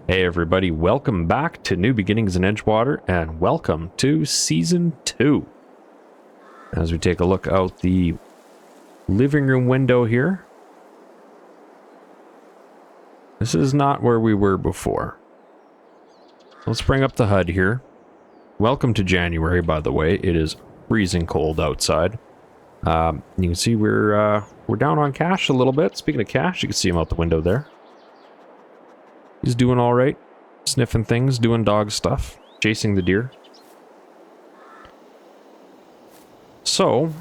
Hey everybody, welcome back to New Beginnings in Edgewater, and welcome to Season 2. As we take a look out the living room window here, this is not where we were before. Let's bring up the HUD here. Welcome to January, by the way. It is freezing cold outside. You can see we're down on Cash a little bit. Speaking of Cash, you can see him out the window there. He's doing all right, sniffing things, doing dog stuff, chasing the deer. So,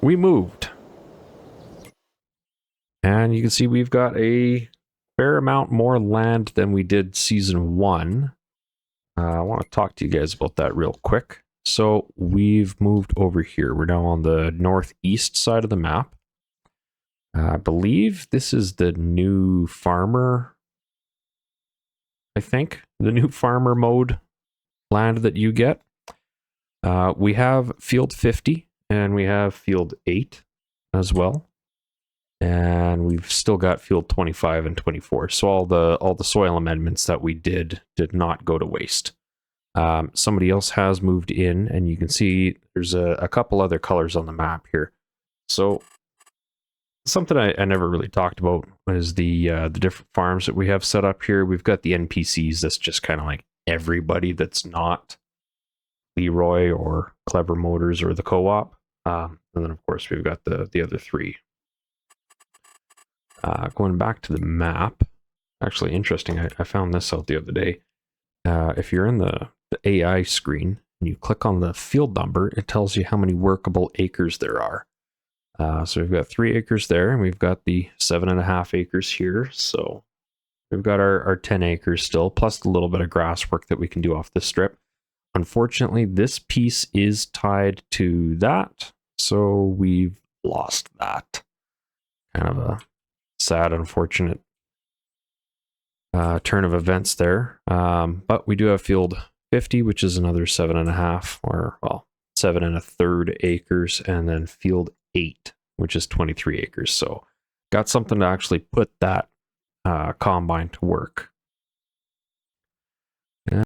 we moved. And you can see we've got a fair amount more land than we did Season 1. I want to talk to you guys about that real quick. So, we've moved over here. We're now on the northeast side of the map. I believe this is the new farmer... I think, the new farmer mode land that you get. We have field 50 and we have field 8 as well. And we've still got field 25 and 24. So all the soil amendments that we did not go to waste. Somebody else has moved in, and you can see there's a couple other colors on the map here. So something I never really talked about is the different farms that we have set up here. We've got the NPCs that's just kind of like everybody that's not Leroy or Clever Motors or the co-op. And then, of course, we've got the other three. Going back to the map, actually interesting, I found this out the other day. If you're in the AI screen and you click on the field number, it tells you how many workable acres there are. So we've got 3 acres there, and we've got the 7.5 acres here. So we've got our 10 acres still, plus a little bit of grass work that we can do off this strip. Unfortunately, this piece is tied to that, so we've lost that. Kind of a sad, unfortunate turn of events there. But we do have field 50, which is another 7.5, or, well, 7 1/3 acres, and then field 8, which is 23 acres. So got something to actually put that combine to work.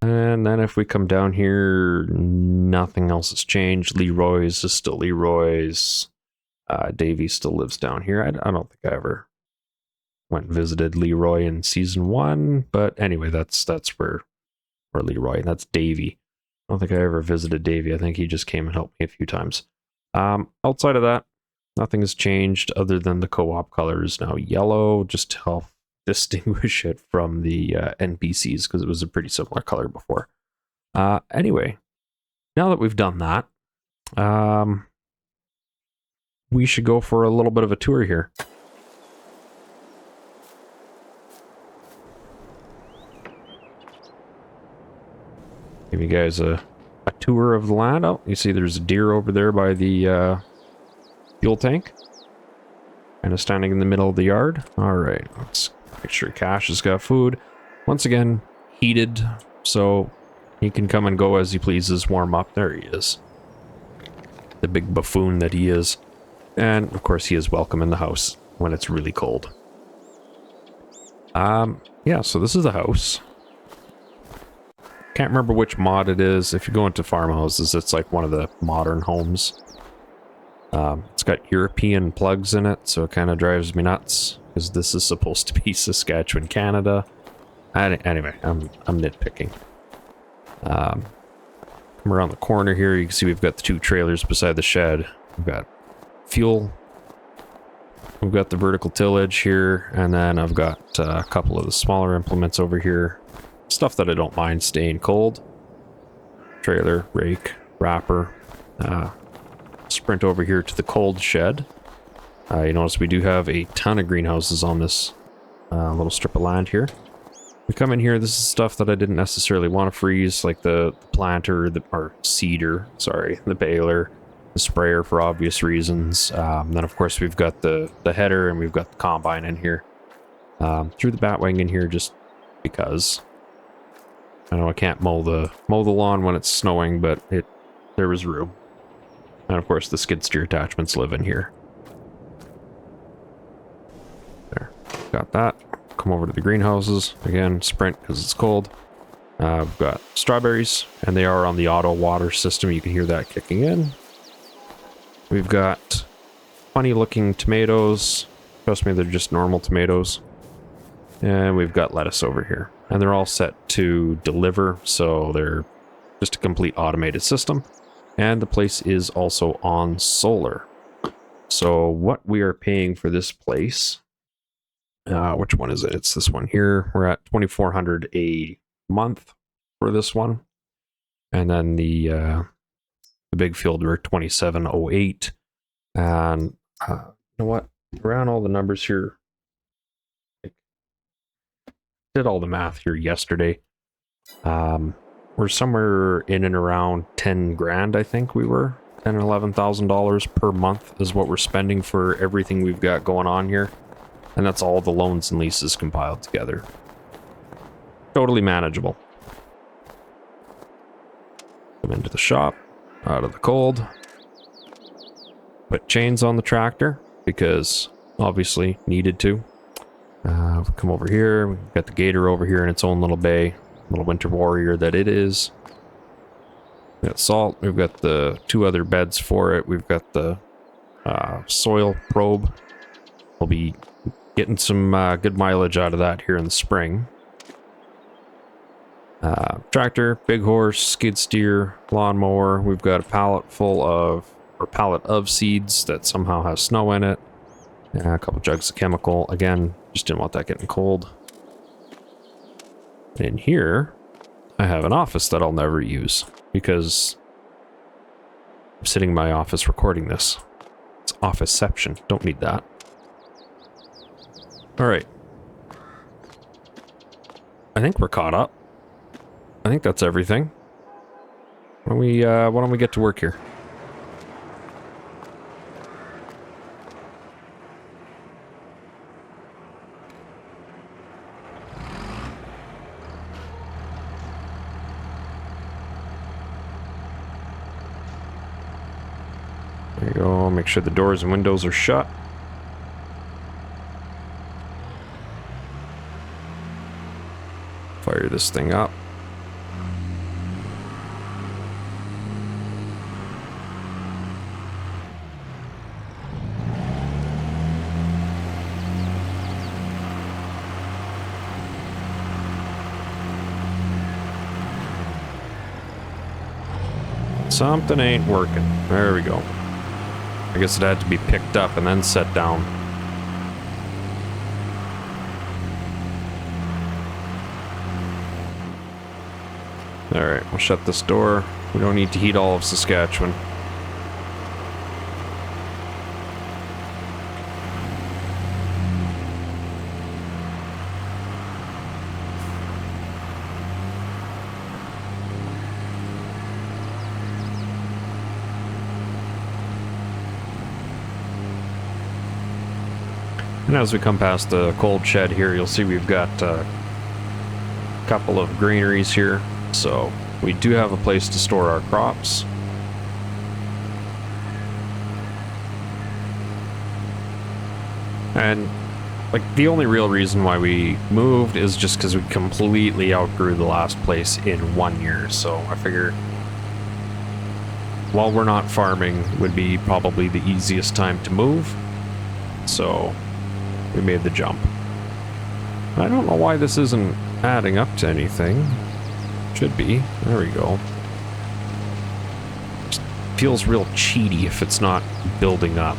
And then if we come down here, nothing else has changed. Leroy's is still Leroy's. Davey still lives down here. I don't think I ever went and visited Leroy in Season 1, but anyway, that's where Leroy, that's Davey. I don't think I ever visited Davey. I think he just came and helped me a few times. Outside of that, nothing has changed other than the co-op color is now yellow, just to help distinguish it from the NPCs, because it was a pretty similar color before. Anyway, now that we've done that, we should go for a little bit of a tour here. Give you guys a tour of the land. Oh, you see there's a deer over there by the fuel tank. Kind of standing in the middle of the yard. Alright, let's make sure Cash has got food. Once again, heated, so he can come and go as he pleases, warm up. There he is. The big buffoon that he is. And, of course, he is welcome in the house when it's really cold. Yeah, so this is the house. Can't remember which mod it is. If you go into farmhouses, it's like one of the modern homes. It's got European plugs in it, so it kind of drives me nuts, because this is supposed to be Saskatchewan, Canada. Anyway, I'm nitpicking. Come around the corner here, you can see we've got the 2 trailers beside the shed. We've got fuel. We've got the vertical tillage here, and then I've got a couple of the smaller implements over here. Stuff that I don't mind staying cold. Trailer, rake, wrapper. Sprint over here to the cold shed. You notice we do have a ton of greenhouses on this little strip of land here. We come in here, this is stuff that I didn't necessarily want to freeze, like the planter, or seeder, sorry, the baler, the sprayer for obvious reasons. Then of course we've got the header, and we've got the combine in here. Threw the batwing in here just because. I know I can't mow the lawn when it's snowing, but there was room. And of course the skid steer attachments live in here. There, got that. come over to the greenhouses. Again, sprint because it's cold. We've got strawberries, and they are on the auto water system. You can hear that kicking in. We've got funny looking tomatoes. Trust me, they're just normal tomatoes. And we've got lettuce over here. And they're all set to deliver, so they're just a complete automated system. And the place is also on solar. So what we are paying for this place, which one is it? It's this one here. We're at $2,400 a month for this one. And then the big field, we're $2,708. And you know what? Around all the numbers here, did all the math here yesterday. We're somewhere in and around 10 grand, I think we were. $10,000 and $11,000 per month is what we're spending for everything we've got going on here. And that's all the loans and leases compiled together. Totally manageable. Come into the shop, out of the cold. Put chains on the tractor, because obviously needed to. Come over here, we've got the gator over here in its own little bay. Little winter warrior that it is. We've got salt, we've got the 2 other beds for it, we've got the soil probe. We'll be getting some good mileage out of that here in the spring. Tractor, big horse, skid steer, lawnmower. We've got a pallet of seeds that somehow has snow in it. A couple jugs of chemical. Again, just didn't want that getting cold. In here, I have an office that I'll never use because I'm sitting in my office recording this. It's officeception. Don't need that. All right. I think we're caught up. I think that's everything. Why don't we get to work here? There you go. Make sure the doors and windows are shut. Fire this thing up. Something ain't working. There we go. I guess it had to be picked up and then set down. Alright, we'll shut this door. We don't need to heat all of Saskatchewan. And as we come past the cold shed here, you'll see we've got a couple of greeneries here. So we do have a place to store our crops. And like the only real reason why we moved is just because we completely outgrew the last place in 1 year. So I figure while we're not farming would be probably the easiest time to move. So we made the jump. I don't know why this isn't adding up to anything. Should be. There we go. Just feels real cheaty if it's not building up.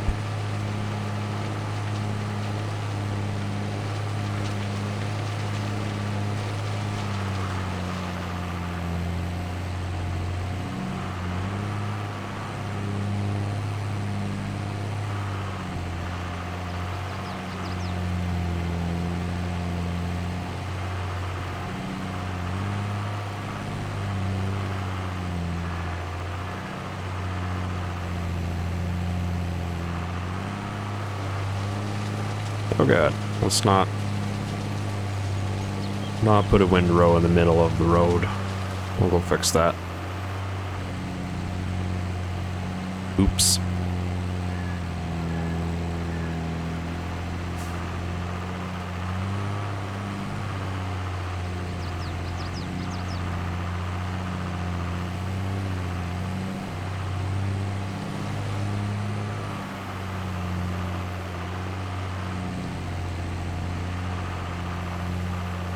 Oh god, let's not put a windrow in the middle of the road. We'll go fix that. Oops.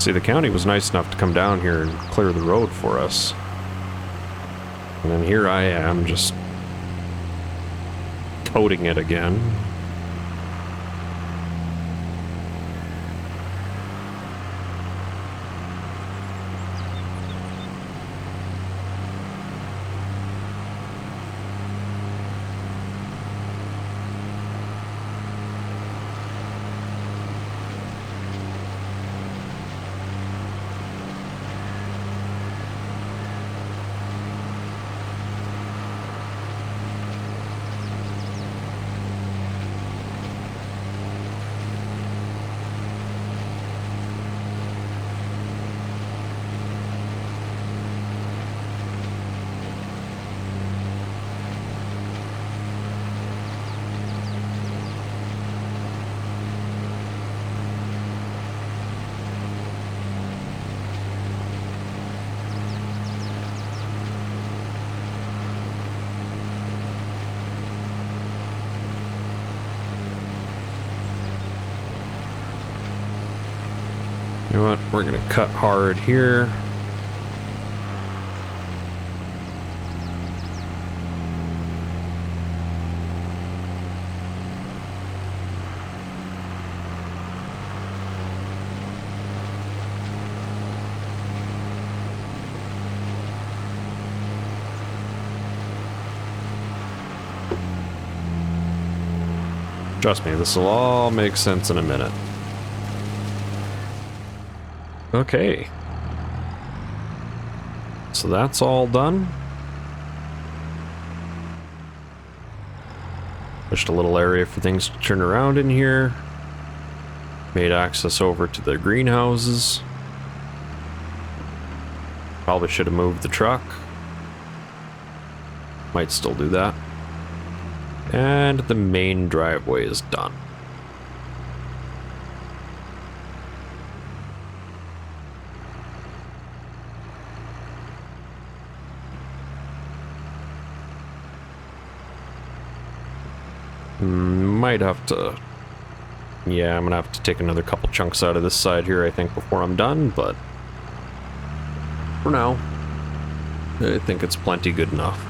See, the county was nice enough to come down here and clear the road for us. And then here I am, just toting it again. You know what? We're gonna cut hard here. Trust me, this will all make sense in a minute. Okay. So that's all done. Pushed a little area for things to turn around in here. Made access over to the greenhouses. Probably should have moved the truck. Might still do that. And the main driveway is done. Might have to... Yeah, I'm gonna have to take another couple chunks out of this side here, I think, before I'm done, but... For now, I think it's plenty good enough.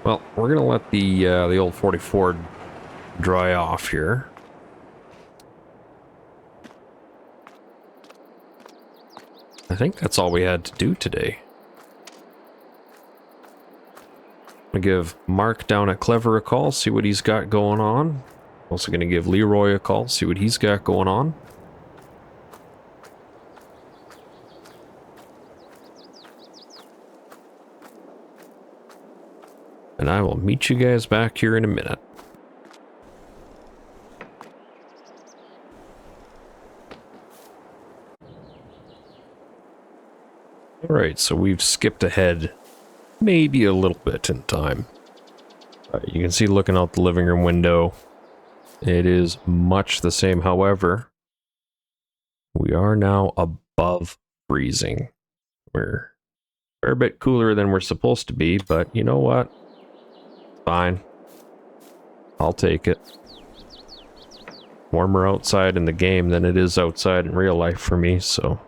Well, we're gonna let the old 44 dry off here. I think that's all we had to do today. I'm gonna give Mark down at Clever a call, see what he's got going on. Also gonna give Leroy a call, see what he's got going on. And I will meet you guys back here in a minute. Alright, so we've skipped ahead maybe a little bit in time. You can see looking out the living room window, it is much the same. However, we are now above freezing. We're a fair bit cooler than we're supposed to be, but you know what? Fine. I'll take it. Warmer outside in the game than it is outside in real life for me, so...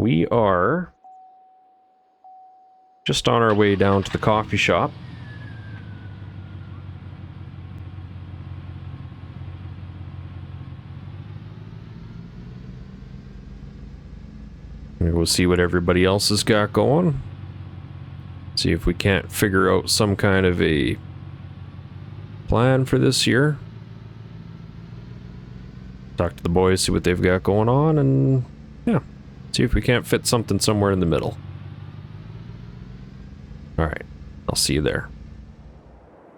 We are just on our way down to the coffee shop. We'll see what everybody else has got going. See if we can't figure out some kind of a plan for this year. Talk to the boys, see what they've got going on, and yeah, see if we can't fit something somewhere in the middle. Alright, I'll see you there.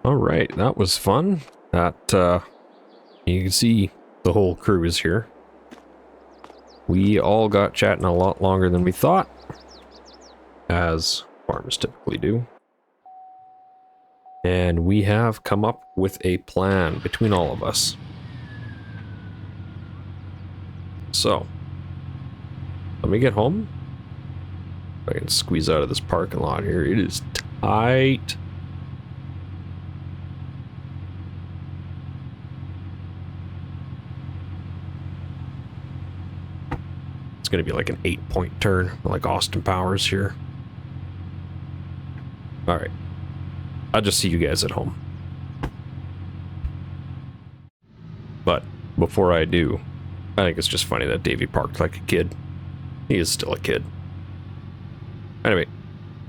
Alright, that was fun. That, you can see the whole crew is here. We all got chatting a lot longer than we thought, as farmers typically do. And we have come up with a plan between all of us. So, let me get home. If I can squeeze out of this parking lot here. It is tight. It's going to be like an 8-point turn, like Austin Powers here. All right. I'll just see you guys at home. But before I do, I think it's just funny that Davey parked like a kid. He is still a kid. Anyway,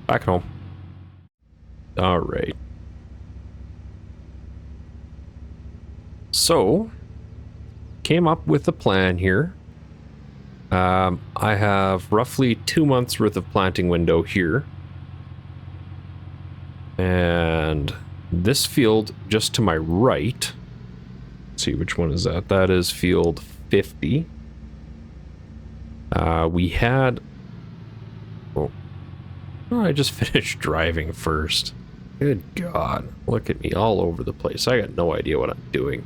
back home. All right. So, came up with a plan here. I have roughly 2 months worth of planting window here. And this field just to my right. Let's see, which one is that? That is field 50. We had... Oh, I just finished driving first. Good God. Look at me all over the place. I got no idea what I'm doing.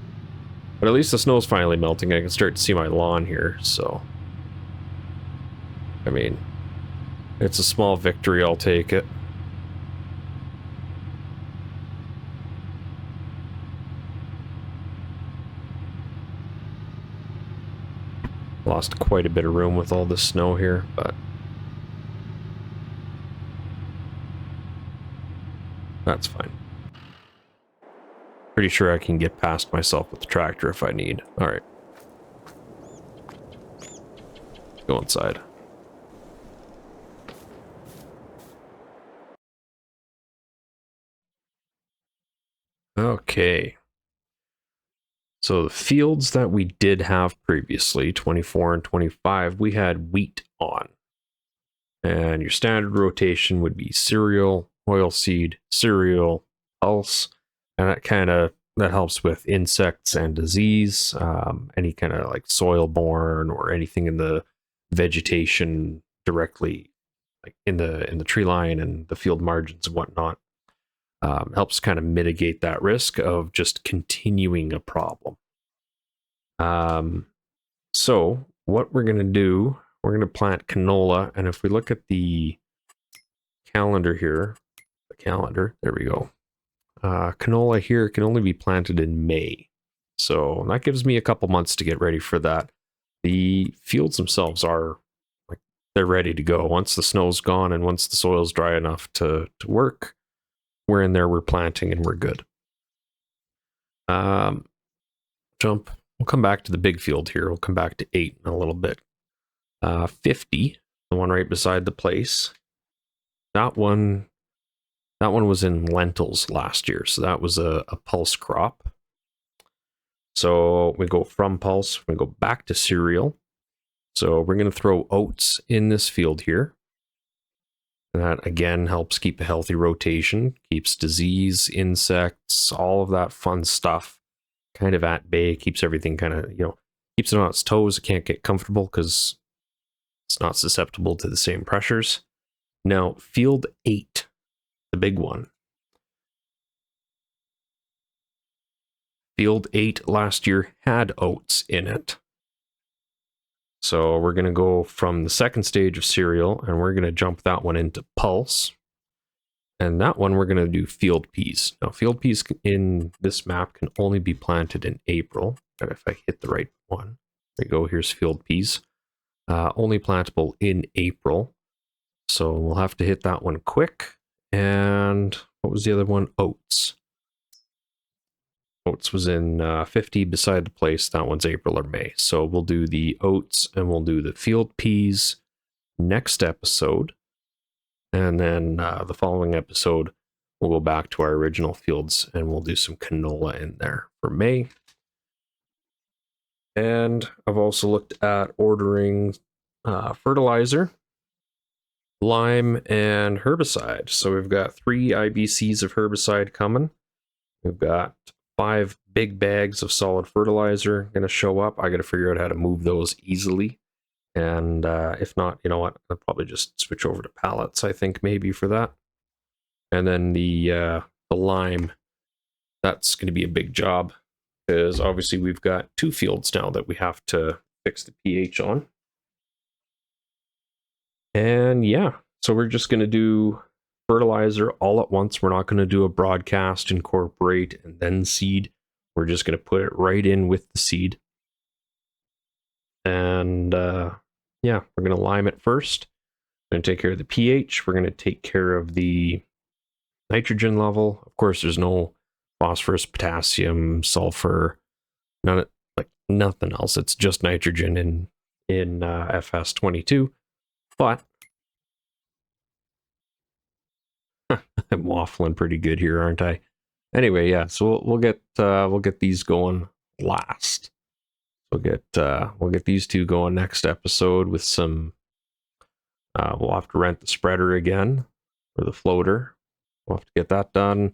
But at least the snow's finally melting. I can start to see my lawn here, so... I mean, it's a small victory, I'll take it. Lost quite a bit of room with all this snow here, but... that's fine. Pretty sure I can get past myself with the tractor if I need. Alright. Go inside. Okay. So the fields that we did have previously, 24 and 25, we had wheat on. And your standard rotation would be cereal, oilseed, cereal, pulse, and that helps with insects and disease, any kind of like soil borne or anything in the vegetation directly, like in the tree line and the field margins and whatnot. Helps kind of mitigate that risk of just continuing a problem. So what we're going to do, we're going to plant canola. And if we look at the calendar here, there we go. Canola here can only be planted in May. So that gives me a couple months to get ready for that. The fields themselves are like, they're ready to go. Once the snow's gone and once the soil's dry enough to work, we're in there, we're planting, and we're good. Jump. We'll come back to the big field here. We'll come back to 8 in a little bit. 50, the one right beside the place. That one was in lentils last year, so that was a pulse crop. So we go from pulse, we go back to cereal. So we're going to throw oats in this field here. That again helps keep a healthy rotation, keeps disease, insects, all of that fun stuff kind of at bay, keeps everything kind of, keeps it on its toes. It can't get comfortable because it's not susceptible to the same pressures. Now, field 8, the big one. Field 8 last year had oats in it. So we're going to go from the second stage of cereal, and we're going to jump that one into pulse. And that one we're going to do field peas. Now, field peas in this map can only be planted in April. And if I hit the right one, there you go, here's field peas. Only plantable in April. So we'll have to hit that one quick. And what was the other one? Oats. Oats was in 50 beside the place. That one's April or May. So we'll do the oats and we'll do the field peas next episode. And then the following episode, we'll go back to our original fields and we'll do some canola in there for May. And I've also looked at ordering fertilizer, lime, and herbicide. So we've got 3 IBCs of herbicide coming. We've got 5 big bags of solid fertilizer going to show up. I got to figure out how to move those easily. And if not, you know what? I'll probably just switch over to pallets, I think, maybe for that. And then the the lime, that's going to be a big job, because obviously we've got 2 fields now that we have to fix the pH on. And yeah, so we're just going to do fertilizer all at once. We're not going to do a broadcast, incorporate, and then seed. We're just going to put it right in with the seed. And yeah, we're going to lime it first. We're going to take care of the pH. We're going to take care of the nitrogen level. Of course, there's no phosphorus, potassium, sulfur, nothing else. It's just nitrogen in FS22. But I'm waffling pretty good here, aren't I? Anyway, yeah. So we'll get these going last. We'll get these 2 going next episode with some. We'll have to rent the spreader again, or the floater. We'll have to get that done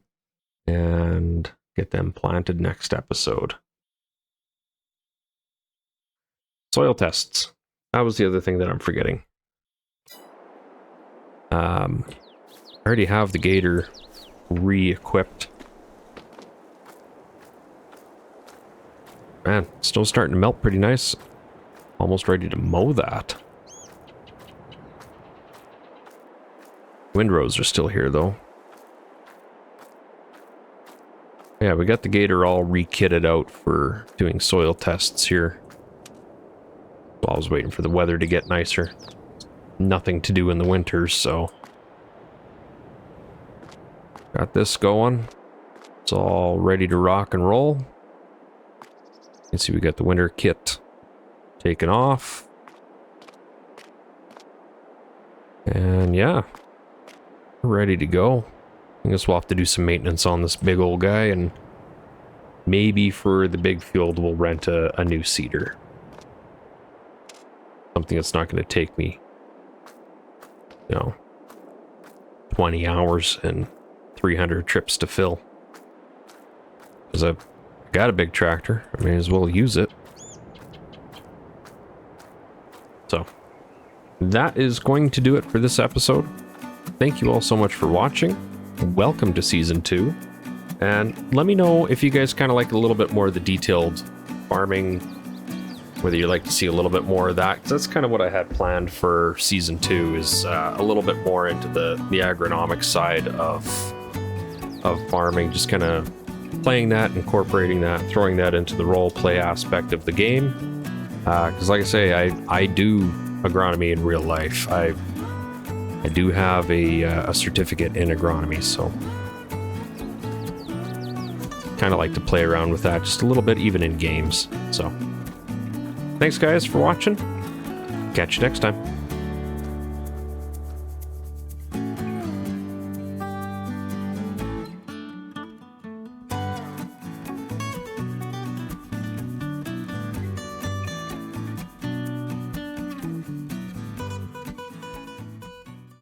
and get them planted next episode. Soil tests. That was the other thing that I'm forgetting. I already have the gator re-equipped. Man, snow's starting to melt pretty nice. Almost ready to mow that. Windrows are still here, though. Yeah, we got the gator all re-kitted out for doing soil tests here. While I was waiting for the weather to get nicer. Nothing to do in the winters, so... Got this going. It's all ready to rock and roll. You can see we got the winter kit taken off. And yeah, we're ready to go. I guess we'll have to do some maintenance on this big old guy, and maybe for the big field we'll rent a new seeder. Something that's not going to take me, 20 hours and 300 trips to fill. Because I've got a big tractor, I may as well use it. So, that is going to do it for this episode. Thank you all so much for watching. Welcome to Season 2. And let me know if you guys kind of like a little bit more of the detailed farming, whether you'd like to see a little bit more of that, because that's kind of what I had planned for Season 2, is a little bit more into the agronomic side of farming, just kind of playing that, incorporating that, throwing that into the role play aspect of the game. Because like I say, I do agronomy in real life. I do have a certificate in agronomy, so kind of like to play around with that just a little bit, even in games. So thanks guys for watching. Catch you next time.